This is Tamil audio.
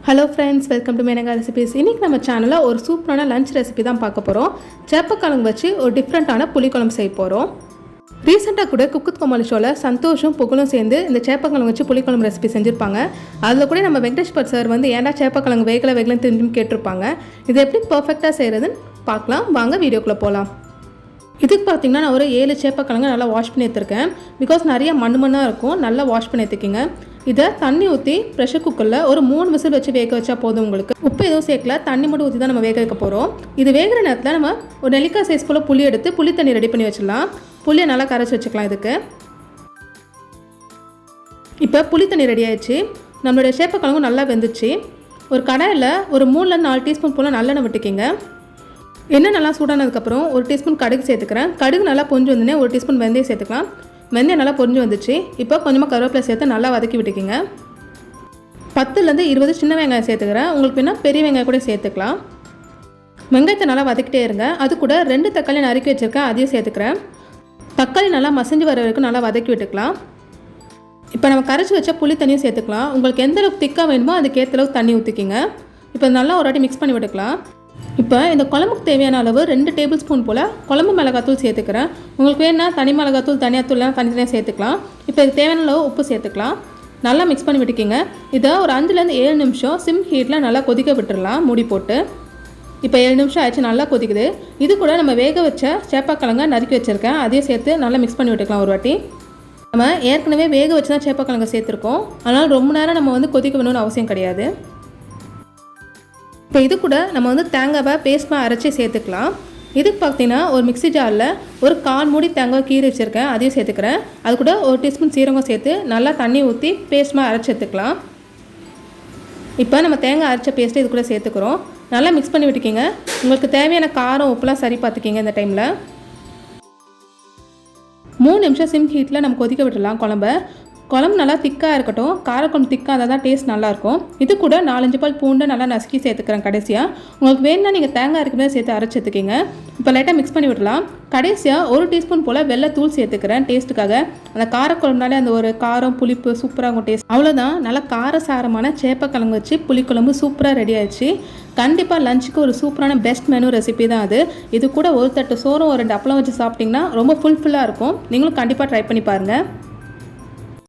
Hello friends, welcome to Menaka recipes. இன்றைக்கி நம்ம சேனலில் ஒரு சூப்பரான லஞ்ச் ரெசிபி தான் பார்க்க போகிறோம். சேப்பக்கிழங்கு வச்சு ஒரு டிஃப்ரெண்ட்டான புளிக்குழம்பு செய்ய போகிறோம். ரீசெண்டாக கூட குக்குவித்கொமாலி ஷோவில் சந்தோஷும் புகழும் சேர்ந்து இந்த சேப்பக்கிழங்கு வச்சு புளிக்குழம்பு ரெசிபி செஞ்சுருப்பாங்க. அதில் கூட நம்ம வெங்கடேஷ் சார் வந்து ஏன்டா சேப்பக்கிழங்கு வேகலன்னு திரும்பி கேட்டிருப்பாங்க. இதை எப்படி பர்ஃபெக்டாக செய்கிறதுன்னு பார்க்கலாம். வாங்க வீடியோக்குள்ளே போகலாம். இதுக்கு பார்த்தீங்கன்னா நான் ஒரு 7 சேப்பக்கிழங்கு நல்லா வாஷ் பண்ணி எடுத்துருக்கேன். பிகாஸ் நிறைய மண்ணாக இருக்கும், நல்லா வாஷ் பண்ணி எடுத்துக்கிங்க. இதை தண்ணி ஊற்றி ப்ரெஷர் குக்கரில் ஒரு 3 விசில் வச்சு வேக வச்சா போதும். உங்களுக்கு உப்பு எதுவும் சேர்க்கல, தண்ணி மட்டும் ஊற்றி தான் நம்ம வேக வைக்க போகிறோம். இது வேகிற நேரத்தில் நம்ம ஒரு நெல்லிக்காய் சைஸ் போல் புளி எடுத்து புளி தண்ணி ரெடி பண்ணி வச்சிடலாம். புளியை நல்லா கரைச்சி வச்சுக்கலாம். இதுக்கு இப்போ புளி தண்ணி ரெடி ஆயிடுச்சு. நம்மளுடைய சேப்பக்கிழங்கும் நல்லா வெந்துச்சு. ஒரு கடாயில் ஒரு 3-4 டீஸ்பூன் போல் நல்லெண்ணெய் விட்டுக்கிங்க. எண்ணெய் நல்லா சூடானதுக்கப்புறம் ஒரு டீஸ்பூன் கடுகு சேர்த்துக்கிறேன். கடுகு நல்லா பொரிஞ்சு வந்தோடனே ஒரு டீஸ்பூன் வெந்தயம் சேர்த்துக்கலாம். வெந்தயம் நல்லா பொரிஞ்சு வந்துச்சு. இப்போ கொஞ்சமாக கருவேப்பிலை சேர்த்து நல்லா வதக்கி விட்டுக்கிங்க. 10-20 சின்ன வெங்காயம் சேர்த்துக்கிறேன். உங்களுக்கு வேணால் பெரிய வெங்காயம் கூட சேர்த்துக்கலாம். வெங்காயத்தை நல்லா வதக்கிட்டே இருங்க. அது கூட 2 தக்காளி நறுக்கி வச்சுருக்கேன், அதையும் சேர்த்துக்கிறேன். தக்காளி நல்லா மசிஞ்சு வர வரைக்கும் நல்லா வதக்கி விட்டுக்கலாம். இப்போ நம்ம கரைச்சி வச்ச புளி தண்ணியும் சேர்த்துக்கலாம். உங்களுக்கு எந்த அளவுக்கு திக்காக வேணுமோ அதுக்கேற்ற அளவுக்கு தண்ணி ஊற்றிக்கிங்க. இப்போ நல்லா ஒரு வாட்டி மிக்ஸ் பண்ணி விட்டுக்கலாம். இப்போ இந்த குழம்புக்கு தேவையான அளவு 2 டேபிள் ஸ்பூன் போல் குழம்பு மிளகாத்தூள் சேர்த்துக்கிறேன். உங்களுக்கு வேணுன்னா தனி மிளகாத்தூள் தனியாத்தூள்லாம் தனித்தனியாக சேர்த்துக்கலாம். இப்போ இதுக்கு தேவையான அளவு உப்பு சேர்த்துக்கலாம். நல்லா மிக்ஸ் பண்ணி விட்டுக்கிங்க. இதை ஒரு 5-7 நிமிஷம் சிம் ஹீட்டில் நல்லா கொதிக்க விட்டுடலாம் மூடி போட்டு. இப்போ 7 நிமிஷம் ஆயிடுச்சு, நல்லா கொதிக்குது. இது கூட நம்ம வேக வச்ச சேப்பக்கிழங்க நறுக்கி வச்சுருக்கேன், அதையும் சேர்த்து நல்லா மிக்ஸ் பண்ணி விட்டுக்கலாம். ஒரு வாட்டி நம்ம ஏற்கனவே வேக வச்சு தான் சேப்பக்கிழங்க சேர்த்துருக்கோம், அதனால் ரொம்ப நேரம் நம்ம வந்து கொதிக்க வேணும்னு அவசியம் கிடையாது. இப்போ இது கூட நம்ம வந்து தேங்காவை பேஸ்ட்டாக அரைச்சி சேர்த்துக்கலாம். இதுக்கு பார்த்தீங்கன்னா ஒரு மிக்ஸி ஜாரில் ஒரு 1/4 மூடி தேங்காய் கீரை வச்சுருக்கேன், அதையும் சேர்த்துக்கிறேன். அது கூட ஒரு டீஸ்பூன் சீரகம் சேர்த்து நல்லா தண்ணி ஊற்றி பேஸ்ட்டாக அரைச்சி எடுத்துக்கலாம். இப்போ நம்ம தேங்காய் அரைச்ச பேஸ்ட்டு இது கூட சேர்த்துக்கிறோம். நல்லா மிக்ஸ் பண்ணி விட்டுக்கிங்க. உங்களுக்கு தேவையான காரம் உப்புலாம் சரி பார்த்துக்கிங்க. இந்த டைமில் 3 நிமிஷம் சிம் ஹீட்டில் நம்ம கொதிக்க விட்டுடலாம். குழம்பு நல்லா திக்காக இருக்கட்டும். காரக்குழம்பு திக்காக இருந்தால் தான் டேஸ்ட் நல்லாயிருக்கும். இது கூட 4-5 பல் பூண்டை நல்லா நசுக்கி சேர்த்துக்கிறேன். கடைசியாக உங்களுக்கு வேணும்னா நீங்கள் தேங்காய் இருக்குமே சேர்த்து அரைச்சி எடுத்துக்கிங்க. இப்போ லைட்டாக மிக்ஸ் பண்ணி விடலாம். கடைசியாக ஒரு டீஸ்பூன் போல் வெள்ளைத்தூள் சேர்த்துக்கிறேன் டேஸ்ட்டுக்காக. அந்த காரக்குழம்புனாலே அந்த ஒரு காரம் புளிப்பு சூப்பராக இருக்கும் டேஸ்ட். அவ்வளோதான், நல்லா காரசாரமான சேப்பக்கிழங்கு வச்சு புளிக்குழம்பு சூப்பராக ரெடி ஆயிடுச்சு. கண்டிப்பாக லஞ்சுக்கு ஒரு சூப்பரான பெஸ்ட் மெனு ரெசிபி தான் அது. இது கூட ஒரு தட்டு சோறும் ஒரு 2 அப்பளம் வச்சு சாப்பிட்டிங்கன்னா ரொம்ப ஃபுல்ஃபில்லாக இருக்கும். நீங்களும் கண்டிப்பாக ட்ரை பண்ணி பாருங்கள்.